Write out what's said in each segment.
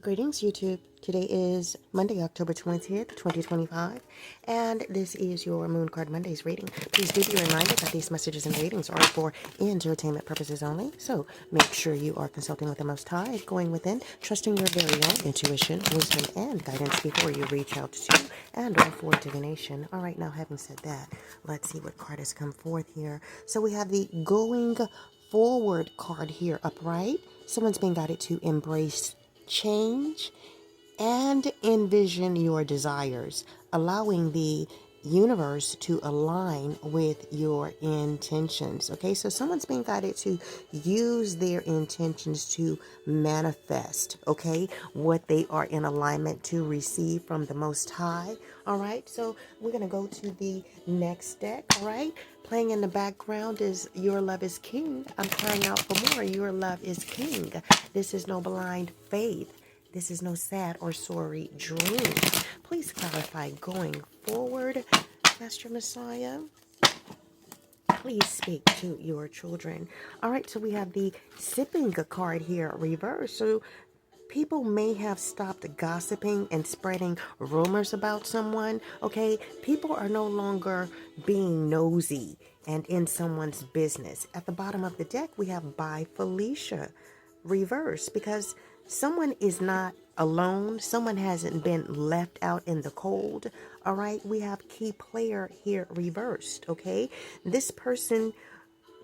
Greetings, YouTube. Today is Monday, October 20th, 2025, and this is your Moon Card Mondays reading. Please do be reminded that these messages and readings are for entertainment purposes only, so make sure you are consulting with the Most High, going within, trusting your very own intuition, wisdom, and guidance before you reach out to and or for divination. All right, now having said that, let's see what card has come forth here. So we have the Going Forward card here upright. Someone's being guided to embrace change and envision your desires, allowing the universe to align with your intentions. Okay, so someone's being guided to use their intentions to manifest, okay, what they are in alignment to receive from the Most High. All right, so we're going to go to the next deck. All right, playing in the background is Your Love is King. I'm crying out for more. Your Love is King. This is no blind faith. This is no sad or sorry dream. Please clarify going forward, Master Messiah. Please speak to your children. All right, so we have the sipping card here reversed. So people may have stopped gossiping and spreading rumors about someone. Okay, people are no longer being nosy and in someone's business. At the bottom of the deck, we have by Felicia reverse, because someone is not alone. Someone hasn't been left out in the cold. All right, we have key player here reversed. Okay, this person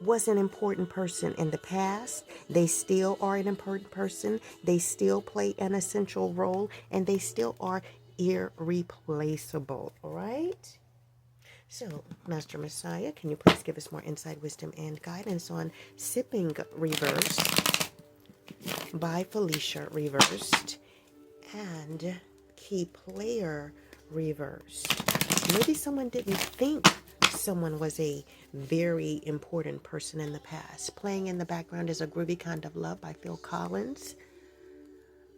was an important person in the past. They still are an important person. They still play an essential role, and they still are irreplaceable. All right. So, Master Messiah, can you please give us more insight, wisdom, and guidance on sipping reverse by Felicia reversed and key player reversed? Maybe someone didn't think someone was a very important person in the past. Playing in the background is A Groovy Kind of Love by Phil Collins.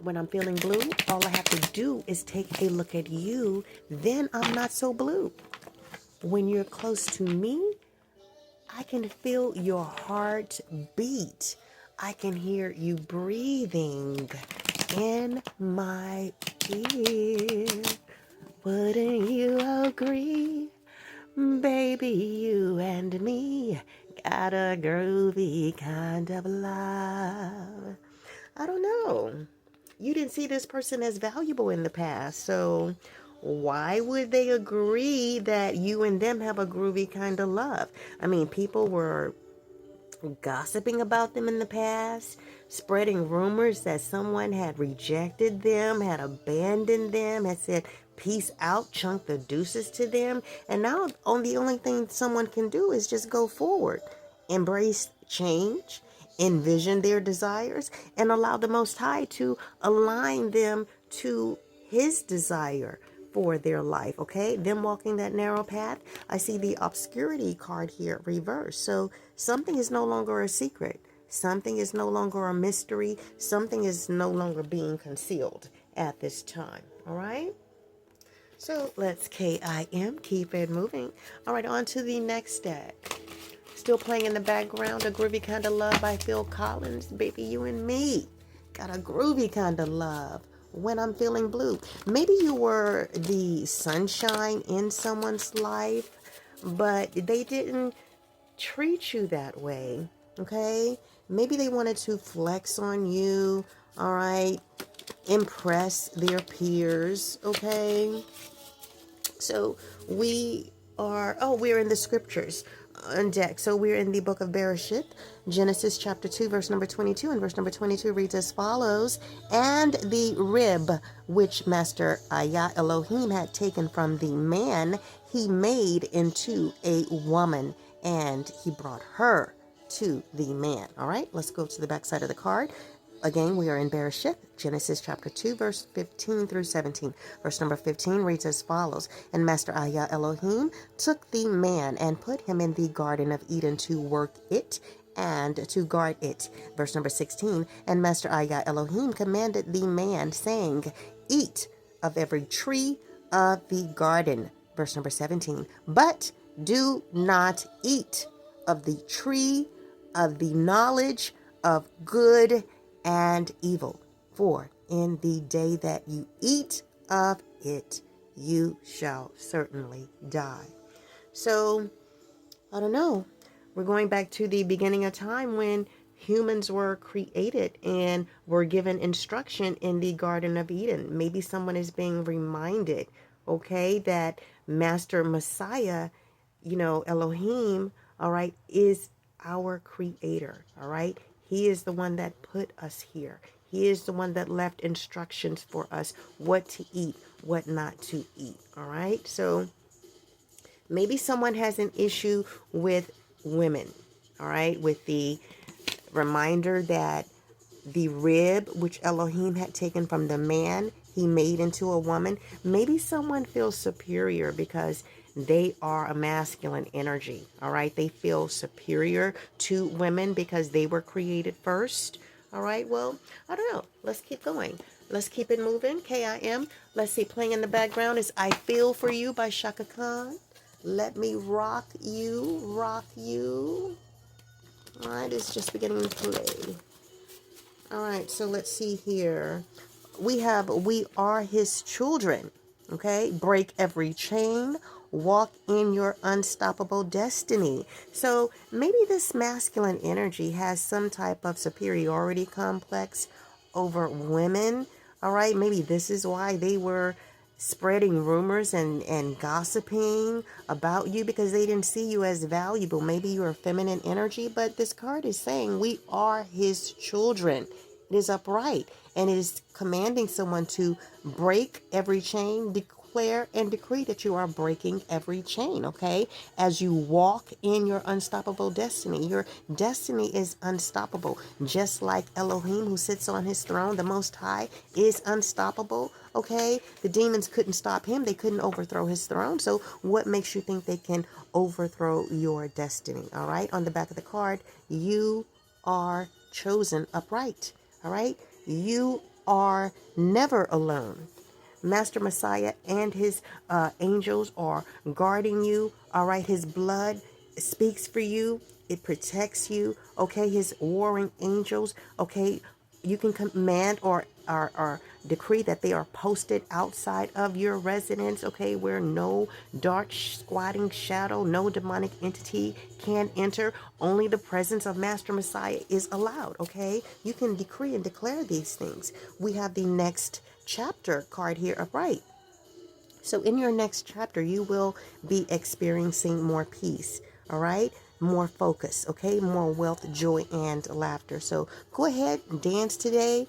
When I'm feeling blue, all I have to do is take a look at you, then I'm not so blue. When you're close to me, I can feel your heart beat. I can hear you breathing in my ear. Wouldn't you agree? Baby, you and me got a groovy kind of love. I don't know. You didn't see this person as valuable in the past, so why would they agree that you and them have a groovy kind of love? I mean, people were gossiping about them in the past, spreading rumors that someone had rejected them, had abandoned them, had said peace out, chunk the deuces to them. And now the only thing someone can do is just go forward, embrace change, envision their desires, and allow the Most High to align them to His desire for their life. Okay, them walking that narrow path. I see the obscurity card here reversed. So something is no longer a secret. Something is no longer a mystery. Something is no longer being concealed at this time. All right. So let's KIM, keep it moving. All right, on to the next deck. Still playing in the background, A Groovy Kind of Love by Phil Collins. Baby, you and me got a groovy kind of love when I'm feeling blue. Maybe you were the sunshine in someone's life, but they didn't treat you that way, okay? Maybe they wanted to flex on you, all right? Impress their peers, okay? So we're in the scriptures on deck. So we're in the book of Bereshit, Genesis chapter 2, verse number 22. And verse number 22 reads as follows: And the rib which Master Ayah Elohim had taken from the man, he made into a woman, and he brought her to the man. All right, let's go to the back side of the card. Again, we are in Bereshit, Genesis chapter 2, verse 15 through 17. Verse number 15 reads as follows: And Master Ayah Elohim took the man and put him in the Garden of Eden to work it and to guard it. Verse number 16, And Master Ayah Elohim commanded the man, saying, Eat of every tree of the garden. Verse number 17, But do not eat of the tree of the knowledge of good and evil, for in the day that you eat of it, you shall certainly die. So, I don't know. We're going back to the beginning of time when humans were created and were given instruction in the Garden of Eden. Maybe someone is being reminded, okay, that Master Messiah, Elohim, all right, is our creator, all right? He is the one that put us here. He is the one that left instructions for us what to eat, what not to eat, all right? So, maybe someone has an issue with women, all right, with the reminder that the rib which Elohim had taken from the man, he made into a woman. Maybe someone feels superior because they are a masculine energy, all right? They feel superior to women because they were created first, all right? Well, I don't know. Let's keep going. Let's keep it moving. KIM. Let's see. Playing in the background is I Feel For You by Shaka Khan. Let me rock you, rock you. All right, it's just beginning to play. All right, so let's see here. We are his children, okay? Break every chain, walk in your unstoppable destiny. So maybe this masculine energy has some type of superiority complex over women, all right? Maybe this is why they were spreading rumors and gossiping about you because they didn't see you as valuable. Maybe you're a feminine energy, but this card is saying we are his children. It is upright and it is commanding someone to break every chain, declare and decree that you are breaking every chain, okay? As you walk in your unstoppable destiny. Your destiny is unstoppable. Just like Elohim, who sits on his throne, the Most High, is unstoppable, okay? The demons couldn't stop him. They couldn't overthrow his throne. So what makes you think they can overthrow your destiny, all right? On the back of the card, you are chosen upright. All right. You are never alone. Master Messiah and his angels are guarding you. All right. His blood speaks for you. It protects you. Okay. His warring angels. Okay. You can command or decree that they are posted outside of your residence, okay, where no dark squatting shadow, no demonic entity can enter. Only the presence of Master Messiah is allowed, okay? You can decree and declare these things. We have the next chapter card here upright. So in your next chapter, you will be experiencing more peace, all right? More focus, okay? More wealth, joy, and laughter. So go ahead, dance today,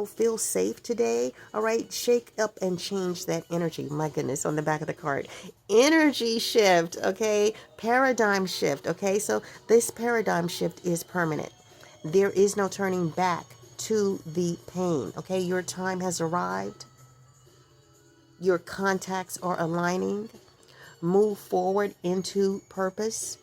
feel safe today, all right? Shake up and change that energy. My goodness, on the back of the card. Energy shift, okay? Paradigm shift, okay? So this paradigm shift is permanent. There is no turning back to the pain, okay? Your time has arrived. Your contacts are aligning. Move forward into purpose.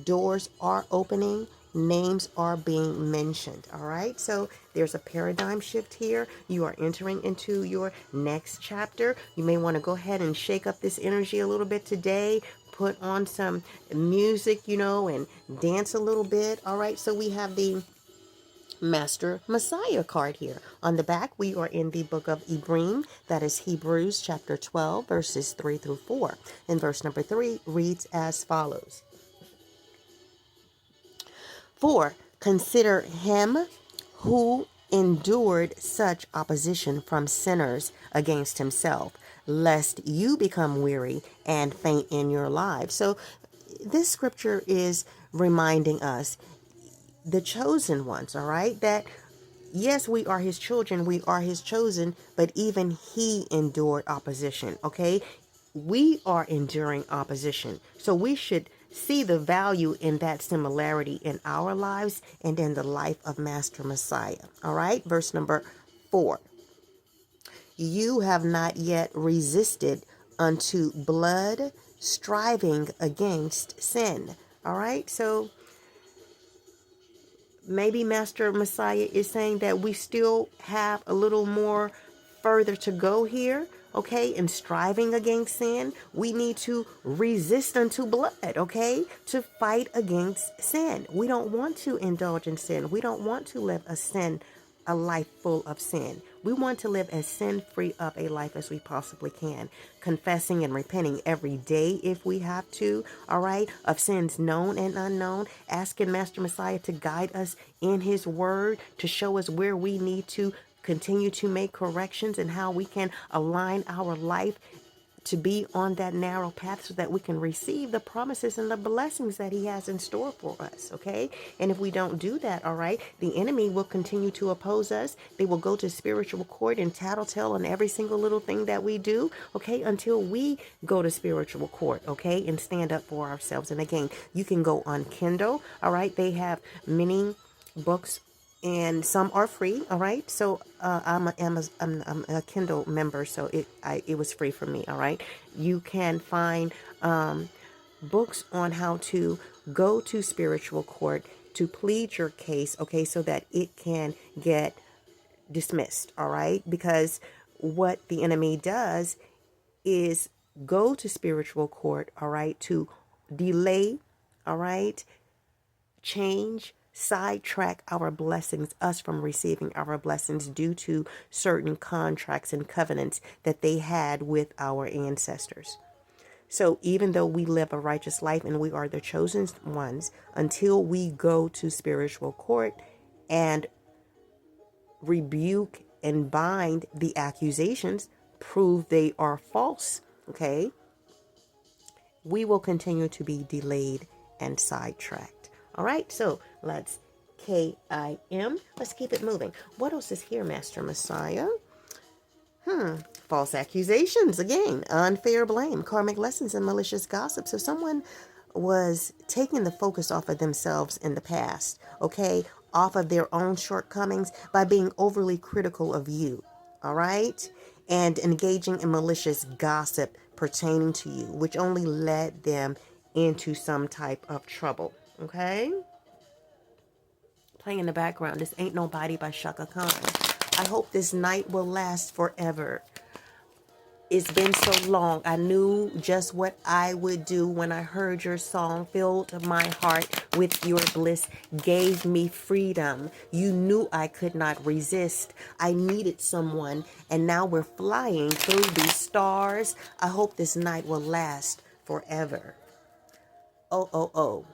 Doors are opening. Names are being mentioned. All right. So there's a paradigm shift here. You are entering into your next chapter. You may want to go ahead and shake up this energy a little bit today. Put on some music, and dance a little bit. All right. So we have the Master Messiah card here. On the back, we are in the book of IB'RIM, that is Hebrews chapter 12, verses 3 through 4. And verse number 3 reads as follows. For consider him who endured such opposition from sinners against himself, lest you become weary and faint in your lives. So this scripture is reminding us, the chosen ones, all right, that yes, we are his children, we are his chosen, but even he endured opposition, okay? We are enduring opposition. So we should see the value in that similarity in our lives and in the life of Master Messiah, all right? Verse number 4. You have not yet resisted unto blood, striving against sin, all right? So maybe Master Messiah is saying that we still have a little more further to go here, okay? In striving against sin, we need to resist unto blood, okay? To fight against sin. We don't want to indulge in sin. We don't want to live a sin a life full of sin. We want to live as sin-free of a life as we possibly can, confessing and repenting every day if we have to, all right, of sins known and unknown, asking Master Messiah to guide us in his word, to show us where we need to continue to make corrections and how we can align our life to be on that narrow path so that we can receive the promises and the blessings that he has in store for us, okay? And if we don't do that, all right, the enemy will continue to oppose us. They will go to spiritual court and tattletale on every single little thing that we do, okay, until we go to spiritual court, okay, and stand up for ourselves. And again, you can go on Kindle, all right? They have many books and some are free. All right. So I'm a Kindle member, so it was free for me. All right. You can find books on how to go to spiritual court to plead your case. Okay, so that it can get dismissed. All right, because what the enemy does is go to spiritual court. All right, to delay. All right, change, sidetrack our blessings, us from receiving our blessings due to certain contracts and covenants that they had with our ancestors. So even though we live a righteous life and we are the chosen ones, until we go to spiritual court and rebuke and bind the accusations, prove they are false, okay, we will continue to be delayed and sidetracked. All right, so let's KIM. Let's keep it moving. What else is here, Master Messiah? False accusations, again, unfair blame, karmic lessons, and malicious gossip. So someone was taking the focus off of themselves in the past, okay, off of their own shortcomings by being overly critical of you, all right, and engaging in malicious gossip pertaining to you, which only led them into some type of trouble, okay? Playing in the background, this Ain't Nobody by Shaka Khan. I hope this night will last forever. It's been so long. I knew just what I would do when I heard your song, filled my heart with your bliss, gave me freedom. You knew I could not resist. I needed someone, and now we're flying through these stars. I hope this night will last forever. Oh, oh, oh.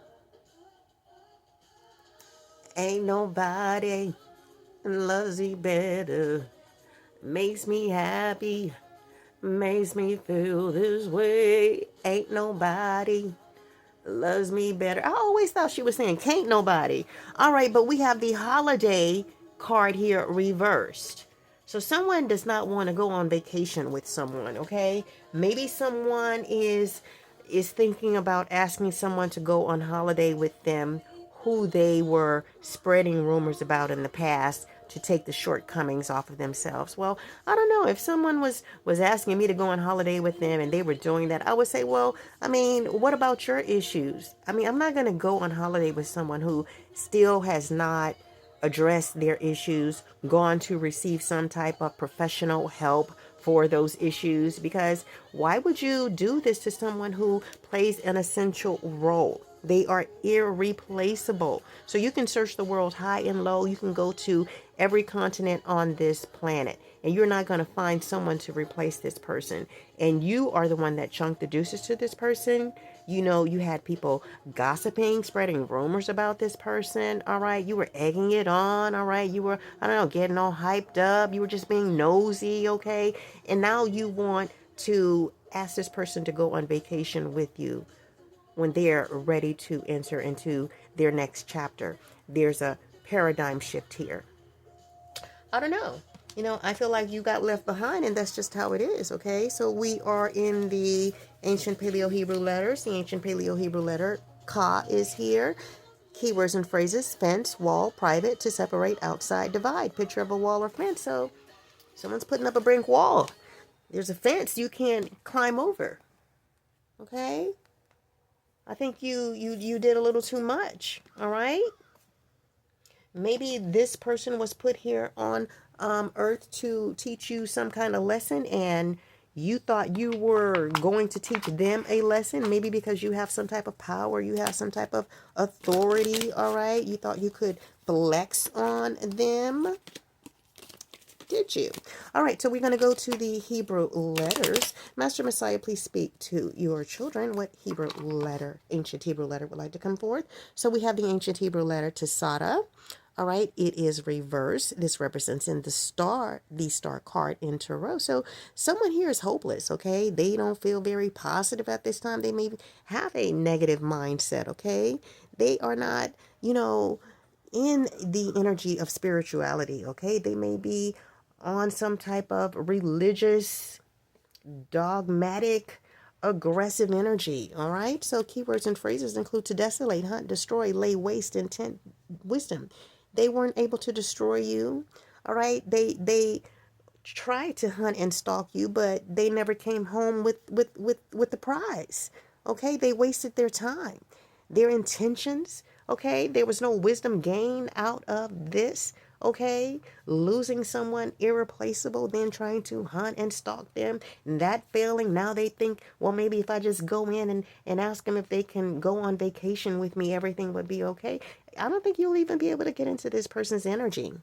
Ain't nobody loves me better, makes me happy, makes me feel this way. Ain't nobody loves me better. I always thought she was saying can't nobody. All right, but we have the holiday card here reversed. So someone does not want to go on vacation with someone, okay? Maybe someone is thinking about asking someone to go on holiday with them who they were spreading rumors about in the past to take the shortcomings off of themselves. Well, I don't know. If someone was asking me to go on holiday with them and they were doing that, I would say, well, I mean, what about your issues? I mean, I'm not going to go on holiday with someone who still has not addressed their issues, gone to receive some type of professional help for those issues, because why would you do this to someone who plays an essential role? They are irreplaceable. So you can search the world high and low. You can go to every continent on this planet, and you're not going to find someone to replace this person. And you are the one that chunked the deuces to this person. You know, you had people gossiping, spreading rumors about this person. All right. You were egging it on. All right. You were, I don't know, getting all hyped up. You were just being nosy. Okay. And now you want to ask this person to go on vacation with you when they're ready to enter into their next chapter. There's a paradigm shift here. I don't know. You know, I feel like you got left behind, and that's just how it is, okay? So we are in the Ancient Paleo-Hebrew letters. The Ancient Paleo-Hebrew letter, Ka, is here. Keywords and phrases: fence, wall, private, to separate, outside, divide. Picture of a wall or fence. So someone's putting up a brick wall. There's a fence you can't climb over, okay? I think you did a little too much, all right? Maybe this person was put here on earth to teach you some kind of lesson, and you thought you were going to teach them a lesson, maybe because you have some type of power, you have some type of authority, all right? You thought you could flex on them. Did you? All right, so we're going to go to the Hebrew letters. Master Messiah, please speak to your children what Hebrew letter, ancient Hebrew letter would like to come forth. So we have the ancient Hebrew letter Tesada. All right, it is reversed. This represents in the star card in Tarot. So someone here is hopeless, okay? They don't feel very positive at this time. They may have a negative mindset, okay? They are not, in the energy of spirituality, okay? They may be on some type of religious, dogmatic, aggressive energy, all right? So keywords and phrases include to desolate, hunt, destroy, lay waste, intent, wisdom. They weren't able to destroy you, all right? They tried to hunt and stalk you, but they never came home with the prize. Okay, they wasted their time, their intentions. Okay, there was no wisdom gained out of this. Okay, losing someone irreplaceable, then trying to hunt and stalk them, and that failing. Now they think, well, maybe if I just go in and ask them if they can go on vacation with me, everything would be okay. I don't think you'll even be able to get into this person's energy.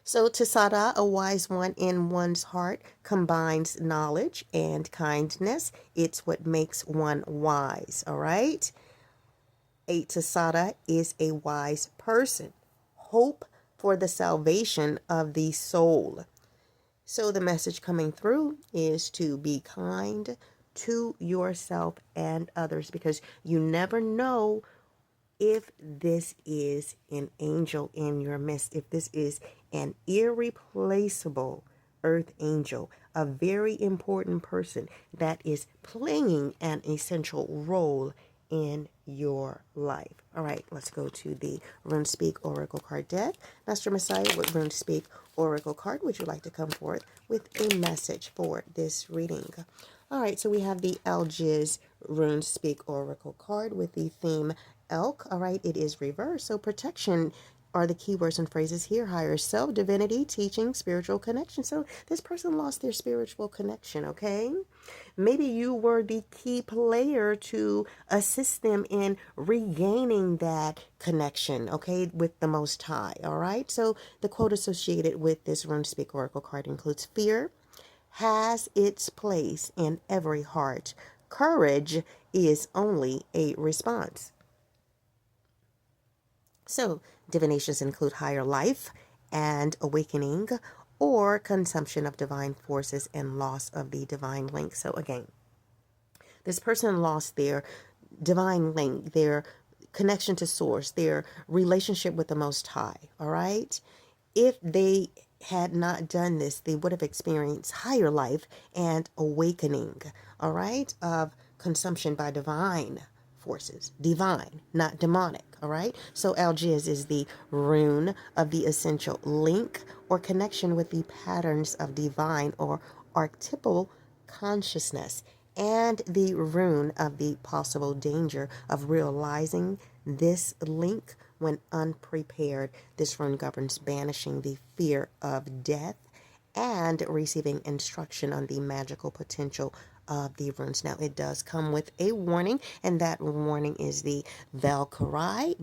So, Tisada, a wise one in one's heart, combines knowledge and kindness. It's what makes one wise, all right? A Tisada is a wise person. Hope for the salvation of the soul. So, the message coming through is to be kind to yourself and others, because you never know if this is an angel in your midst, if this is an irreplaceable earth angel, a very important person that is playing an essential role in your life. All right, let's go to the RuneSpeak Oracle card deck. Master Messiah, what RuneSpeak Oracle card would you like to come forth with a message for this reading? All right, so we have the Algiz RuneSpeak Oracle card with the theme Elk. All right, it is reversed. So protection are the keywords and phrases here. Higher self, divinity, teaching, spiritual connection. So this person lost their spiritual connection, okay? Maybe you were the key player to assist them in regaining that connection, okay, with the Most High, all right? So the quote associated with this RuneSpeak Oracle card includes fear has its place in every heart. Courage is only a response. So, divinations include higher life and awakening, or consumption of divine forces and loss of the divine link. So, again, this person lost their divine link, their connection to source, their relationship with the Most High. All right. If they had not done this, they would have experienced higher life and awakening. All right. Of consumption by divine forces, divine, not demonic. All right. So Algiz is the rune of the essential link or connection with the patterns of divine or archetypal consciousness, and the rune of the possible danger of realizing this link when unprepared. This rune governs banishing the fear of death and receiving instruction on the magical potential of the runes. Now, it does come with a warning, and that warning is the Valkyrie,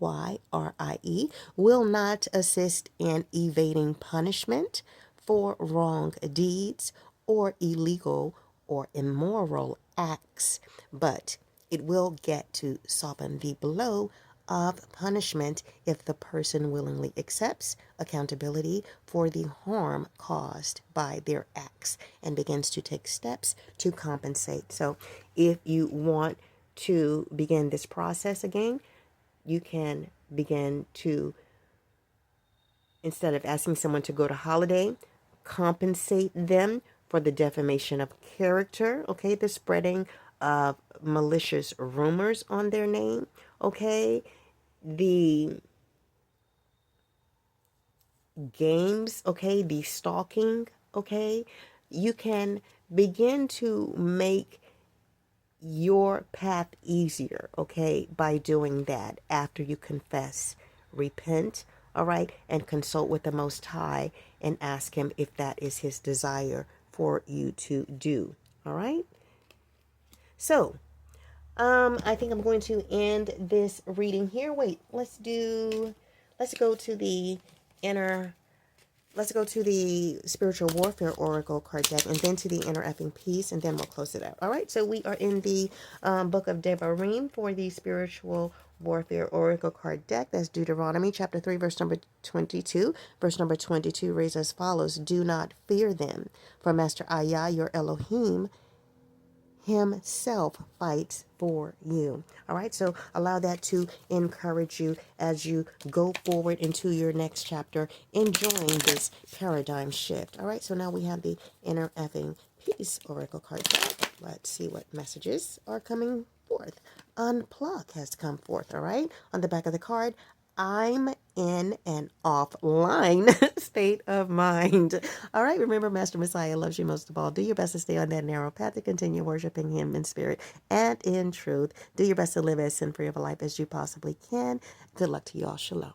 Valkyrie, will not assist in evading punishment for wrong deeds or illegal or immoral acts, but it will get to soften the blow of punishment if the person willingly accepts accountability for the harm caused by their acts and begins to take steps to compensate. So if you want to begin this process again, you can begin to, instead of asking someone to go to holiday, compensate them for the defamation of character, okay, the spreading of malicious rumors on their name, okay, the games, okay, the stalking, okay. You can begin to make your path easier, okay, by doing that after you confess, repent, all right, and consult with the Most High and ask Him if that is His desire for you to do, all right. So, I think I'm going to end this reading here. Wait, let's go to the inner, let's go to the Spiritual Warfare Oracle card deck, and then to the Inner Effing Peace, and then we'll close it out. All right, so we are in the book of IB'RIM for the Spiritual Warfare Oracle card deck. That's Deuteronomy chapter 3, verse number 22. Verse number 22 reads as follows: Do not fear them, for Master Ayah, your Elohim, himself fights for you. All right, so allow that to encourage you as you go forward into your next chapter, enjoying this paradigm shift. All right, so now we have the Inner Effing Peace Oracle card deck. Let's see what messages are coming forth. Unplug has come forth. All right, on the back of the card, I'm in an offline state of mind. All right, remember, Master Messiah loves you most of all. Do your best to stay on that narrow path to continue worshiping him in spirit and in truth. Do your best to live as sin-free of a life as you possibly can. Good luck to you all. Shalom.